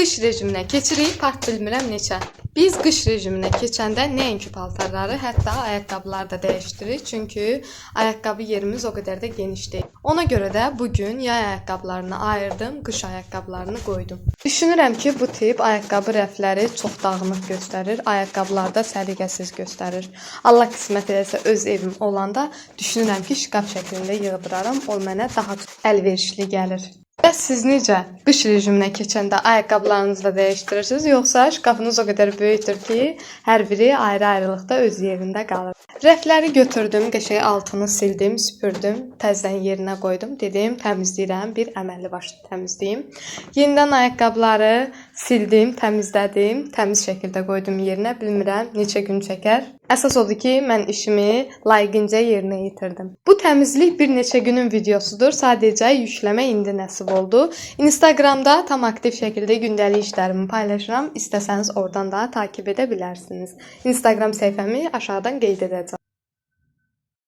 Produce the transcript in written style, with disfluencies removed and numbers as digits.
Qış rejiminə keçirik, part bilmirəm neçə. Biz qış rejiminə keçəndə nəinki paltarları, hətta ayaqqabıları da dəyişdiririk. Çünki ayaqqabı yerimiz o qədər də geniş deyil. Ona görə də bugün yay ayaqqabılarını ayırdım, qış ayaqqabılarını qoydum. Düşünürəm ki, bu tip ayaqqabı rəfləri çox dağınıq göstərir, ayaqqabılarda səliqəsiz göstərir. Allah qismət eləsə öz evim olanda düşünürəm ki, şkaf şəklində yığdıraram, o mənə daha əlverişli gəlir. Bəs siz necə qış rejiminə keçəndə ayaqqabılarınızı da dəyişdirirsiniz, yoxsa şkafınız o qədər böyükdür ki, hər biri ayrı-ayrılıqda öz yerində qalır? Rəfləri götürdüm, qəşəng altını sildim, süpürdüm, təzədən yerinə qoydum. Dedim, təmizləyirəm, bir əməlli başlı təmizləyim. Yenidən ayaqqabıları sildim, təmizlədim, təmiz şəkildə qoydum yerinə. Bilmirəm, neçə gün çəkər. Əsas odur ki, mən işimi layiqincə yerinə yetirdim. Bu təmizlik bir neçə günün videosudur. Sadəcə yükləmə indi nəsib oldu. Instagramda tam aktiv şəkildə gündəlik işlərimi paylaşıram. İstəsəniz oradan da takib edə bilərsiniz. Instagram səhifəmi aşağıdan qeyd edəcəm.